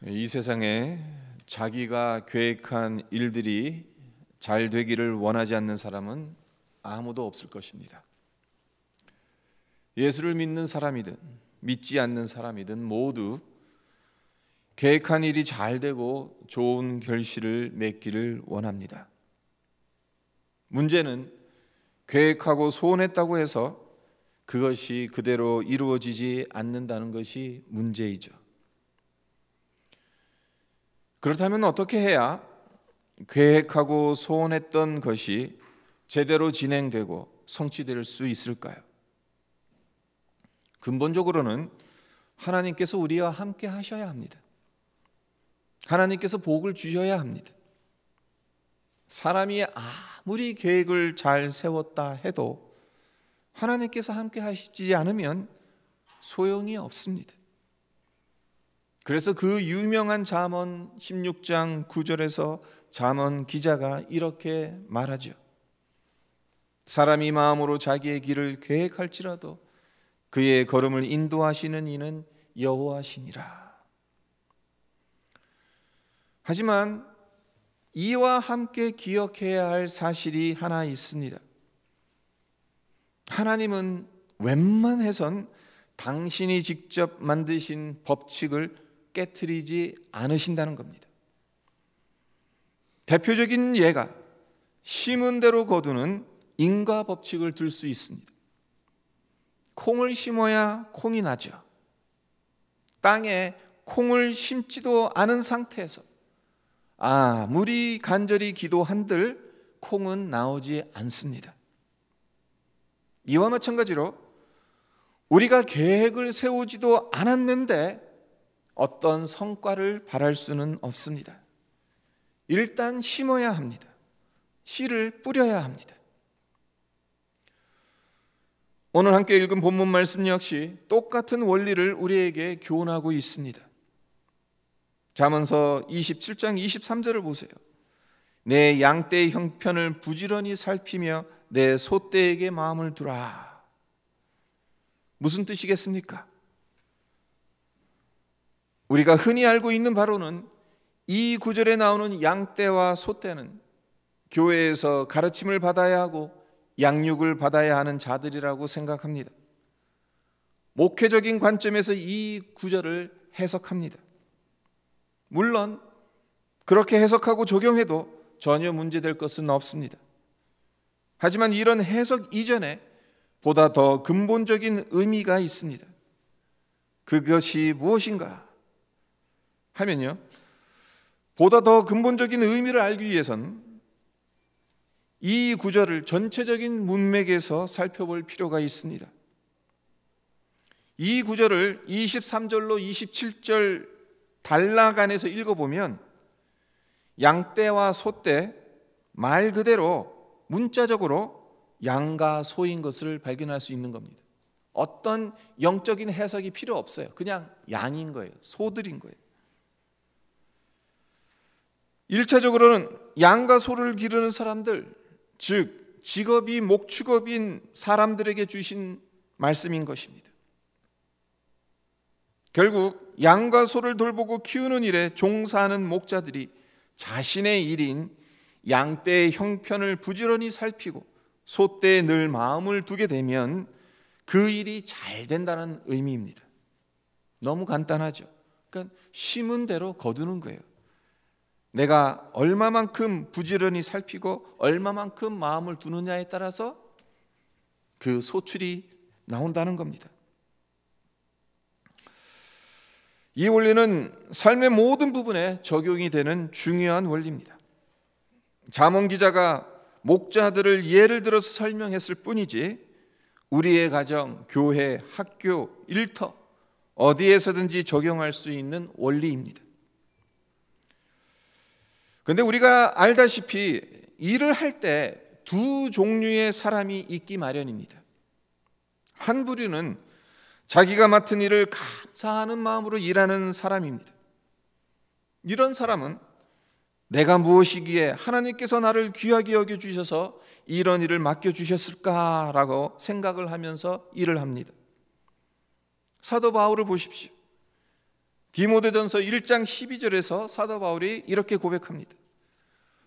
이 세상에 자기가 계획한 일들이 잘 되기를 원하지 않는 사람은 아무도 없을 것입니다. 예수를 믿는 사람이든 믿지 않는 사람이든 모두 계획한 일이 잘 되고 좋은 결실을 맺기를 원합니다. 문제는 계획하고 소원했다고 해서 그것이 그대로 이루어지지 않는다는 것이 문제이죠. 그렇다면 어떻게 해야 계획하고 소원했던 것이 제대로 진행되고 성취될 수 있을까요? 근본적으로는 하나님께서 우리와 함께 하셔야 합니다. 하나님께서 복을 주셔야 합니다. 사람이 아무리 계획을 잘 세웠다 해도 하나님께서 함께 하시지 않으면 소용이 없습니다. 그래서 그 유명한 잠언 16장 9절에서 잠언 기자가 이렇게 말하죠. 사람이 마음으로 자기의 길을 계획할지라도 그의 걸음을 인도하시는 이는 여호와시니라. 하지만 이와 함께 기억해야 할 사실이 하나 있습니다. 하나님은 웬만해선 당신이 직접 만드신 법칙을 깨트리지 않으신다는 겁니다. 대표적인 예가 심은 대로 거두는 인과 법칙을 들 수 있습니다. 콩을 심어야 콩이 나죠. 땅에 콩을 심지도 않은 상태에서 아무리 간절히 기도한들 콩은 나오지 않습니다. 이와 마찬가지로 우리가 계획을 세우지도 않았는데 어떤 성과를 바랄 수는 없습니다. 일단 심어야 합니다. 씨를 뿌려야 합니다. 오늘 함께 읽은 본문 말씀 역시 똑같은 원리를 우리에게 교훈하고 있습니다. 잠언서 27장 23절을 보세요. 내 양떼의 형편을 부지런히 살피며 내 소떼에게 마음을 두라. 무슨 뜻이겠습니까? 우리가 흔히 알고 있는 바로는 이 구절에 나오는 양떼와 소떼는 교회에서 가르침을 받아야 하고 양육을 받아야 하는 자들이라고 생각합니다. 목회적인 관점에서 이 구절을 해석합니다. 물론 그렇게 해석하고 적용해도 전혀 문제될 것은 없습니다. 하지만 이런 해석 이전에 보다 더 근본적인 의미가 있습니다. 그것이 무엇인가 하면요, 보다 더 근본적인 의미를 알기 위해선 이 구절을 전체적인 문맥에서 살펴볼 필요가 있습니다. 이 구절을 23절로 27절 단락안에서 읽어보면 양떼와 소떼, 말 그대로 문자적으로 양과 소인 것을 발견할 수 있는 겁니다. 어떤 영적인 해석이 필요 없어요. 그냥 양인 거예요. 소들인 거예요. 1차적으로는 양과 소를 기르는 사람들, 즉 직업이 목축업인 사람들에게 주신 말씀인 것입니다. 결국 양과 소를 돌보고 키우는 일에 종사하는 목자들이 자신의 일인 양떼의 형편을 부지런히 살피고 소떼에 늘 마음을 두게 되면 그 일이 잘 된다는 의미입니다. 너무 간단하죠. 그러니까 심은 대로 거두는 거예요. 내가 얼마만큼 부지런히 살피고 얼마만큼 마음을 두느냐에 따라서 그 소출이 나온다는 겁니다. 이 원리는 삶의 모든 부분에 적용이 되는 중요한 원리입니다. 잠언 기자가 목자들을 예를 들어서 설명했을 뿐이지 우리의 가정, 교회, 학교, 일터 어디에서든지 적용할 수 있는 원리입니다. 그런데 우리가 알다시피 일을 할 때 두 종류의 사람이 있기 마련입니다. 한 부류는 자기가 맡은 일을 감사하는 마음으로 일하는 사람입니다. 이런 사람은 내가 무엇이기에 하나님께서 나를 귀하게 여겨주셔서 이런 일을 맡겨주셨을까라고 생각을 하면서 일을 합니다. 사도 바울을 보십시오. 디모데전서 1장 12절에서 사도 바울이 이렇게 고백합니다.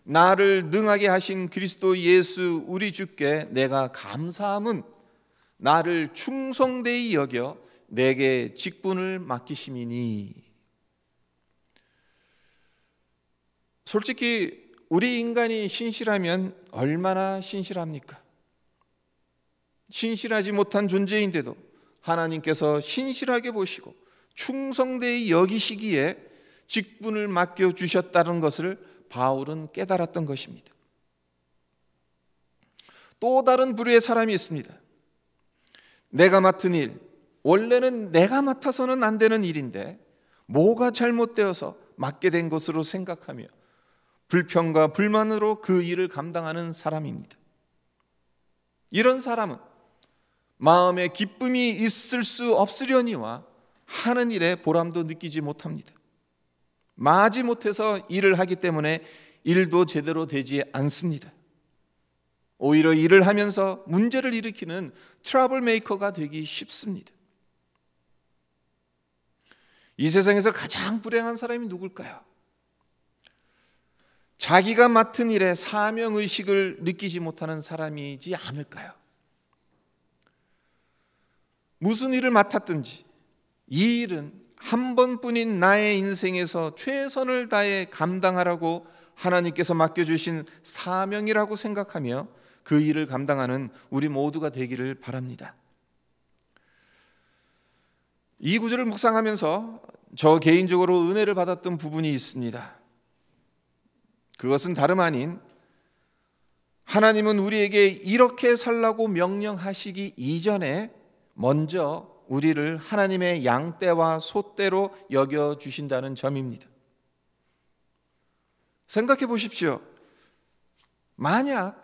나를 능하게 하신 그리스도 예수 우리 주께 내가 감사함은 나를 충성되이 여겨 내게 직분을 맡기심이니. 솔직히 우리 인간이 신실하면 얼마나 신실합니까? 신실하지 못한 존재인데도 하나님께서 신실하게 보시고 충성되이 여기시기에 직분을 맡겨주셨다는 것을 바울은 깨달았던 것입니다. 또 다른 부류의 사람이 있습니다. 내가 맡은 일, 원래는 내가 맡아서는 안 되는 일인데 뭐가 잘못되어서 맡게 된 것으로 생각하며 불평과 불만으로 그 일을 감당하는 사람입니다. 이런 사람은 마음에 기쁨이 있을 수 없으려니와 하는 일에 보람도 느끼지 못합니다. 마지 못해서 일을 하기 때문에 일도 제대로 되지 않습니다. 오히려 일을 하면서 문제를 일으키는 트러블 메이커가 되기 쉽습니다. 이 세상에서 가장 불행한 사람이 누굴까요? 자기가 맡은 일에 사명의식을 느끼지 못하는 사람이지 않을까요? 무슨 일을 맡았든지 이 일은 한 번뿐인 나의 인생에서 최선을 다해 감당하라고 하나님께서 맡겨주신 사명이라고 생각하며 그 일을 감당하는 우리 모두가 되기를 바랍니다. 이 구절을 묵상하면서 저 개인적으로 은혜를 받았던 부분이 있습니다. 그것은 다름 아닌 하나님은 우리에게 이렇게 살라고 명령하시기 이전에 먼저 우리를 하나님의 양떼와 소떼로 여겨주신다는 점입니다. 생각해 보십시오. 만약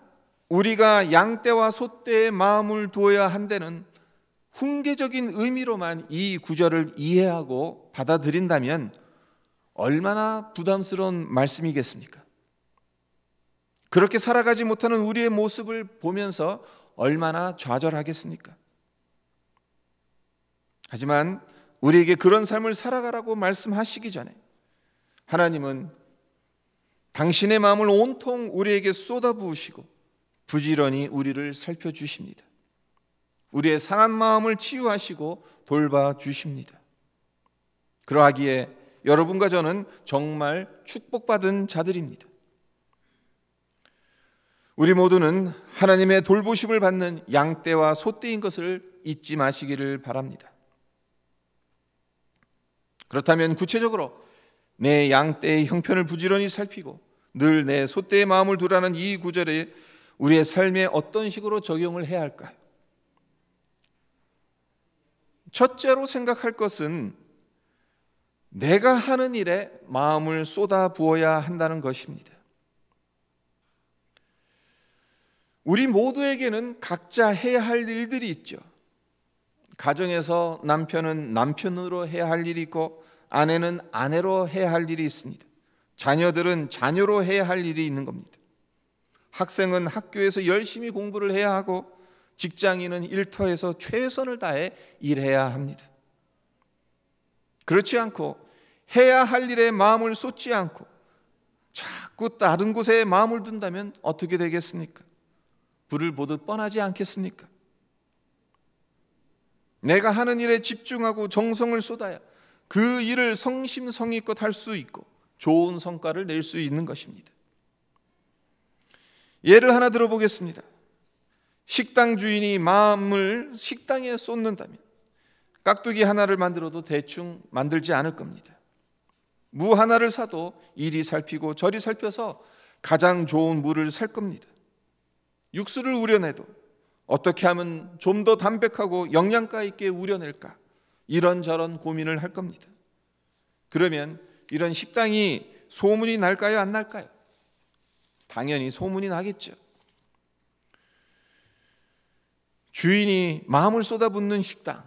우리가 양떼와 소떼의 마음을 두어야 한다는 훈계적인 의미로만 이 구절을 이해하고 받아들인다면 얼마나 부담스러운 말씀이겠습니까? 그렇게 살아가지 못하는 우리의 모습을 보면서 얼마나 좌절하겠습니까? 하지만 우리에게 그런 삶을 살아가라고 말씀하시기 전에 하나님은 당신의 마음을 온통 우리에게 쏟아부으시고 부지런히 우리를 살펴주십니다. 우리의 상한 마음을 치유하시고 돌봐주십니다. 그러하기에 여러분과 저는 정말 축복받은 자들입니다. 우리 모두는 하나님의 돌보심을 받는 양떼와 소떼인 것을 잊지 마시기를 바랍니다. 그렇다면 구체적으로 내 양떼의 형편을 부지런히 살피고 늘 내 소떼의 마음을 두라는 이 구절에 우리의 삶에 어떤 식으로 적용을 해야 할까요? 첫째로 생각할 것은 내가 하는 일에 마음을 쏟아 부어야 한다는 것입니다. 우리 모두에게는 각자 해야 할 일들이 있죠. 가정에서 남편은 남편으로 해야 할 일이 있고 아내는 아내로 해야 할 일이 있습니다. 자녀들은 자녀로 해야 할 일이 있는 겁니다. 학생은 학교에서 열심히 공부를 해야 하고 직장인은 일터에서 최선을 다해 일해야 합니다. 그렇지 않고 해야 할 일에 마음을 쏟지 않고 자꾸 다른 곳에 마음을 둔다면 어떻게 되겠습니까? 불을 보듯 뻔하지 않겠습니까? 내가 하는 일에 집중하고 정성을 쏟아야 그 일을 성심성의껏 할 수 있고 좋은 성과를 낼 수 있는 것입니다. 예를 하나 들어보겠습니다. 식당 주인이 마음을 식당에 쏟는다면 깍두기 하나를 만들어도 대충 만들지 않을 겁니다. 무 하나를 사도 이리 살피고 저리 살펴서 가장 좋은 무를 살 겁니다. 육수를 우려내도 어떻게 하면 좀 더 담백하고 영양가 있게 우려낼까 이런저런 고민을 할 겁니다. 그러면 이런 식당이 소문이 날까요? 안 날까요? 당연히 소문이 나겠죠. 주인이 마음을 쏟아붓는 식당,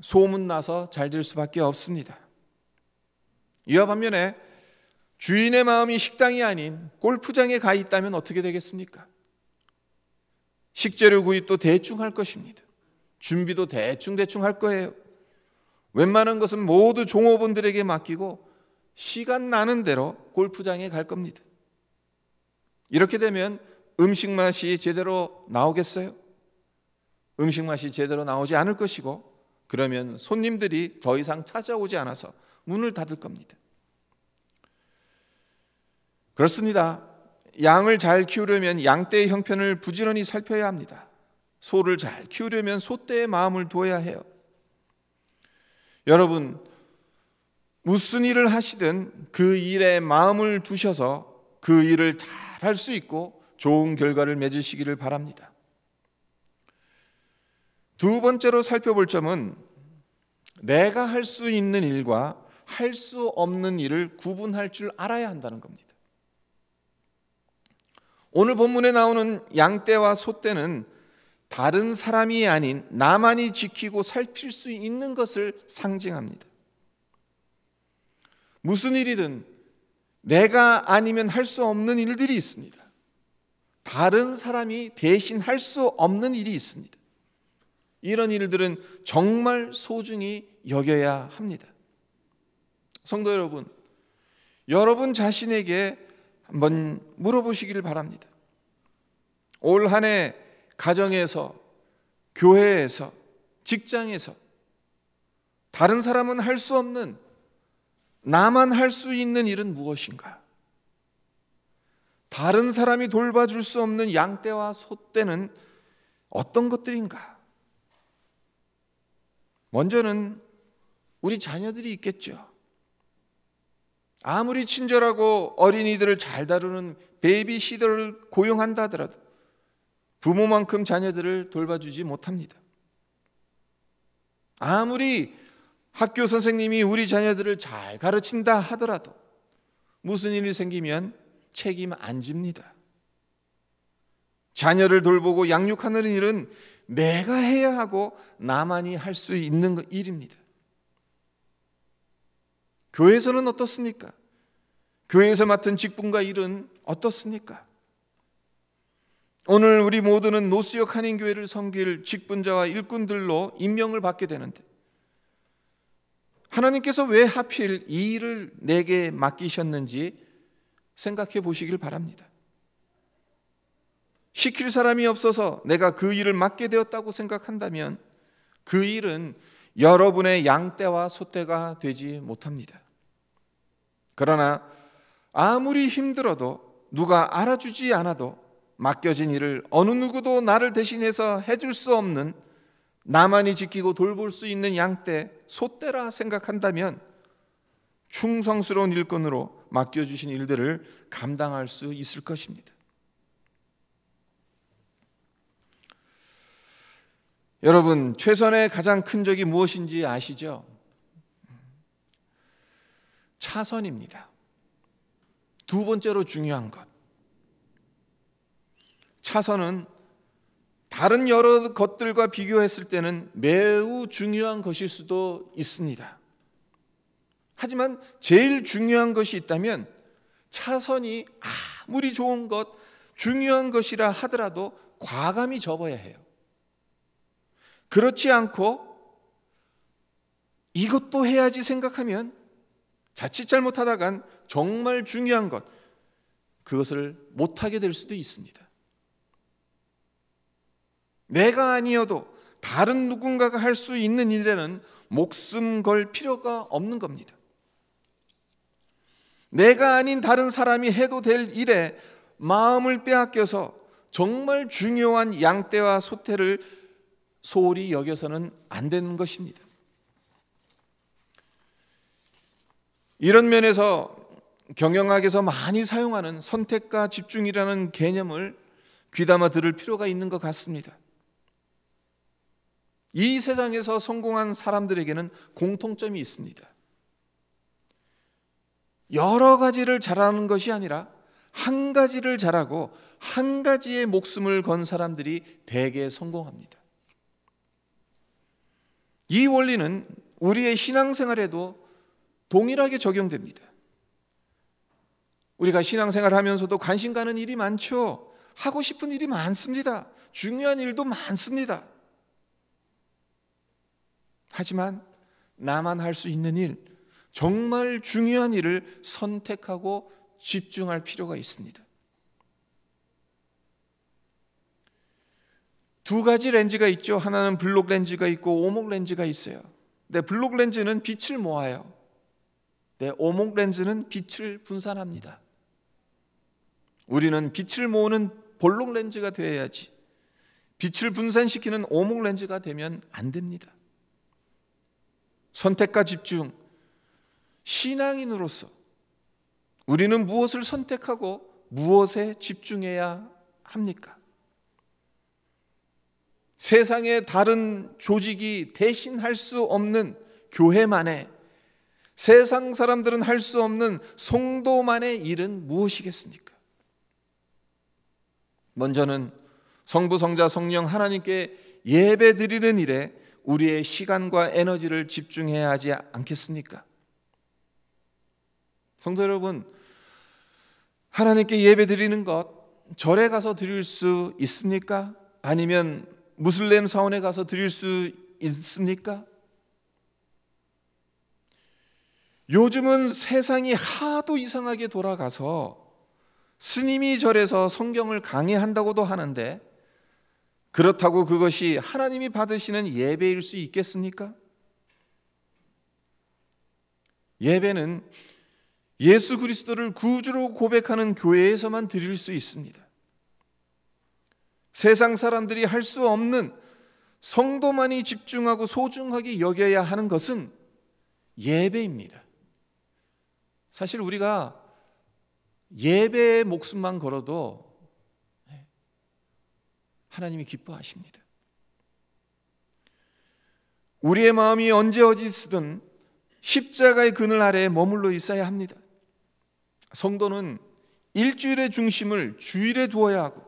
소문나서 잘 될 수밖에 없습니다. 이와 반면에 주인의 마음이 식당이 아닌 골프장에 가 있다면 어떻게 되겠습니까? 식재료 구입도 대충 할 것입니다. 준비도 대충 할 거예요. 웬만한 것은 모두 종업원들에게 맡기고 시간 나는 대로 골프장에 갈 겁니다. 이렇게 되면 음식 맛이 제대로 나오겠어요? 음식 맛이 제대로 나오지 않을 것이고, 그러면 손님들이 더 이상 찾아오지 않아서 문을 닫을 겁니다. 그렇습니다. 양을 잘 키우려면 양떼의 형편을 부지런히 살펴야 합니다. 소를 잘 키우려면 소떼의 마음을 두어야 해요. 여러분, 무슨 일을 하시든 그 일에 마음을 두셔서 그 일을 잘 할 수 있고 좋은 결과를 맺으시기를 바랍니다. 두 번째로 살펴볼 점은 내가 할 수 있는 일과 할 수 없는 일을 구분할 줄 알아야 한다는 겁니다. 오늘 본문에 나오는 양떼와 소떼는 다른 사람이 아닌 나만이 지키고 살필 수 있는 것을 상징합니다. 무슨 일이든 내가 아니면 할 수 없는 일들이 있습니다. 다른 사람이 대신 할 수 없는 일이 있습니다. 이런 일들은 정말 소중히 여겨야 합니다. 성도 여러분, 여러분 자신에게 한번 물어보시기를 바랍니다. 올 한 해 가정에서, 교회에서, 직장에서 다른 사람은 할 수 없는, 나만 할 수 있는 일은 무엇인가? 다른 사람이 돌봐줄 수 없는 양떼와 소떼는 어떤 것들인가? 먼저는 우리 자녀들이 있겠죠. 아무리 친절하고 어린이들을 잘 다루는 베이비시터를 고용한다 하더라도 부모만큼 자녀들을 돌봐주지 못합니다. 아무리 학교 선생님이 우리 자녀들을 잘 가르친다 하더라도 무슨 일이 생기면 책임 안 집니다. 자녀를 돌보고 양육하는 일은 내가 해야 하고 나만이 할 수 있는 일입니다. 교회에서는 어떻습니까? 교회에서 맡은 직분과 일은 어떻습니까? 오늘 우리 모두는 노수역 한인교회를 섬길 직분자와 일꾼들로 임명을 받게 되는데 하나님께서 왜 하필 이 일을 내게 맡기셨는지 생각해 보시길 바랍니다. 시킬 사람이 없어서 내가 그 일을 맡게 되었다고 생각한다면 그 일은 여러분의 양떼와 소떼가 되지 못합니다. 그러나 아무리 힘들어도 누가 알아주지 않아도 맡겨진 일을 어느 누구도 나를 대신해서 해줄 수 없는, 나만이 지키고 돌볼 수 있는 양떼, 소떼라 생각한다면 충성스러운 일꾼으로 맡겨주신 일들을 감당할 수 있을 것입니다. 여러분, 최선의 가장 큰 적이 무엇인지 아시죠? 차선입니다. 두 번째로 중요한 것. 차선은 다른 여러 것들과 비교했을 때는 매우 중요한 것일 수도 있습니다. 하지만 제일 중요한 것이 있다면 차선이 아무리 좋은 것, 중요한 것이라 하더라도 과감히 접어야 해요. 그렇지 않고 이것도 해야지 생각하면 자칫 잘못하다간 정말 중요한 것, 그것을 못하게 될 수도 있습니다. 내가 아니어도 다른 누군가가 할 수 있는 일에는 목숨 걸 필요가 없는 겁니다. 내가 아닌 다른 사람이 해도 될 일에 마음을 빼앗겨서 정말 중요한 양떼와 소떼를 소홀히 여겨서는 안 되는 것입니다. 이런 면에서 경영학에서 많이 사용하는 선택과 집중이라는 개념을 귀담아 들을 필요가 있는 것 같습니다. 이 세상에서 성공한 사람들에게는 공통점이 있습니다. 여러 가지를 잘하는 것이 아니라 한 가지를 잘하고 한 가지에 목숨을 건 사람들이 대개 성공합니다. 이 원리는 우리의 신앙생활에도 동일하게 적용됩니다. 우리가 신앙생활을 하면서도 관심 가는 일이 많죠. 하고 싶은 일이 많습니다. 중요한 일도 많습니다. 하지만 나만 할 수 있는 일, 정말 중요한 일을 선택하고 집중할 필요가 있습니다. 두 가지 렌즈가 있죠. 하나는 블록 렌즈가 있고 오목 렌즈가 있어요. 근데 블록 렌즈는 빛을 모아요. 오목 렌즈는 빛을 분산합니다. 우리는 빛을 모으는 볼록 렌즈가 되어야지, 빛을 분산시키는 오목 렌즈가 되면 안 됩니다. 선택과 집중, 신앙인으로서 우리는 무엇을 선택하고 무엇에 집중해야 합니까? 세상의 다른 조직이 대신할 수 없는 교회만의, 세상 사람들은 할 수 없는 성도만의 일은 무엇이겠습니까? 먼저는 성부, 성자, 성령 하나님께 예배 드리는 일에 우리의 시간과 에너지를 집중해야 하지 않겠습니까? 성도 여러분, 하나님께 예배 드리는 것 절에 가서 드릴 수 있습니까? 아니면 무슬림 사원에 가서 드릴 수 있습니까? 요즘은 세상이 하도 이상하게 돌아가서 스님이 절에서 성경을 강의한다고도 하는데, 그렇다고 그것이 하나님이 받으시는 예배일 수 있겠습니까? 예배는 예수 그리스도를 구주로 고백하는 교회에서만 드릴 수 있습니다. 세상 사람들이 할 수 없는, 성도만이 집중하고 소중하게 여겨야 하는 것은 예배입니다. 사실 우리가 예배의 목숨만 걸어도 하나님이 기뻐하십니다. 우리의 마음이 언제 어디 있든 십자가의 그늘 아래에 머물러 있어야 합니다. 성도는 일주일의 중심을 주일에 두어야 하고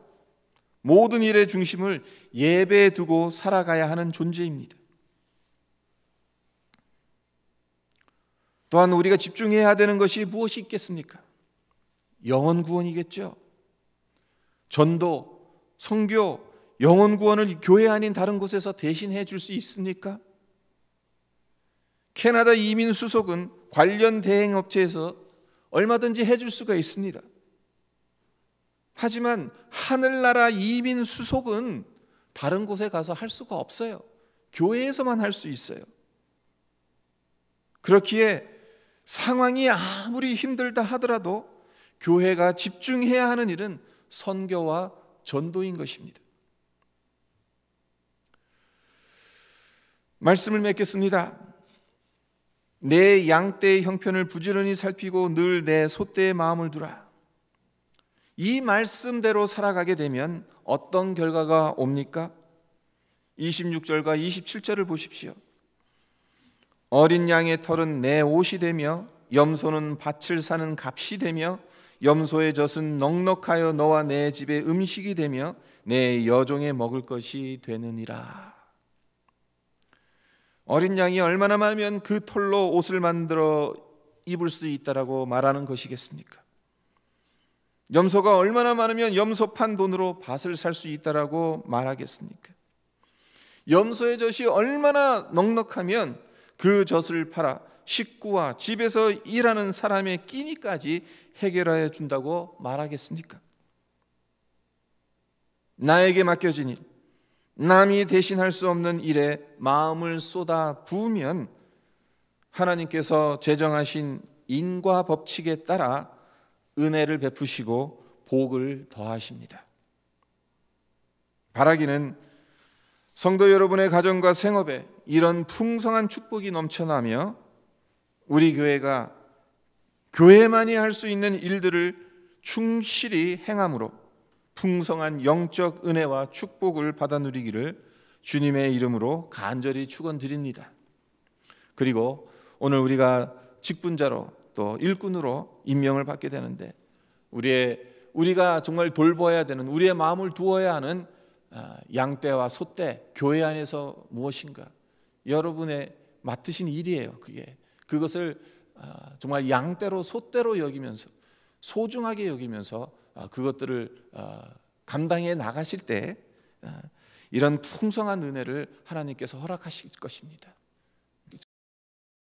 모든 일의 중심을 예배에 두고 살아가야 하는 존재입니다. 또한 우리가 집중해야 되는 것이 무엇이 있겠습니까? 영혼 구원이겠죠. 전도, 선교, 영혼 구원을 교회 아닌 다른 곳에서 대신해 줄 수 있습니까? 캐나다 이민 수속은 관련 대행업체에서 얼마든지 해줄 수가 있습니다. 하지만 하늘나라 이민 수속은 다른 곳에 가서 할 수가 없어요. 교회에서만 할 수 있어요. 그렇기에 상황이 아무리 힘들다 하더라도 교회가 집중해야 하는 일은 선교와 전도인 것입니다. 말씀을 맺겠습니다. 내 양떼의 형편을 부지런히 살피고 늘 내 소떼의 마음을 두라. 이 말씀대로 살아가게 되면 어떤 결과가 옵니까? 26절과 27절을 보십시오. 어린 양의 털은 내 옷이 되며 염소는 밭을 사는 값이 되며 염소의 젖은 넉넉하여 너와 내 집의 음식이 되며 내 여종의 먹을 것이 되느니라. 어린 양이 얼마나 많으면 그 털로 옷을 만들어 입을 수 있다라고 말하는 것이겠습니까? 염소가 얼마나 많으면 염소 판 돈으로 밭을 살 수 있다라고 말하겠습니까? 염소의 젖이 얼마나 넉넉하면 그 젖을 팔아 식구와 집에서 일하는 사람의 끼니까지 해결해 준다고 말하겠습니까? 나에게 맡겨진 일, 남이 대신할 수 없는 일에 마음을 쏟아 부으면 하나님께서 제정하신 인과 법칙에 따라 은혜를 베푸시고 복을 더하십니다. 바라기는 성도 여러분의 가정과 생업에 이런 풍성한 축복이 넘쳐나며 우리 교회가 교회만이 할 수 있는 일들을 충실히 행함으로 풍성한 영적 은혜와 축복을 받아 누리기를 주님의 이름으로 간절히 축원드립니다. 그리고 오늘 우리가 직분자로 또 일꾼으로 임명을 받게 되는데 우리가 정말 돌보아야 되는, 우리의 마음을 두어야 하는 양떼와 소떼, 교회 안에서 무엇인가? 여러분의 맡으신 일이에요. 그것을 정말 양떼로 소떼로 여기면서 소중하게 여기면서 그것들을 감당해 나가실 때 이런 풍성한 은혜를 하나님께서 허락하실 것입니다.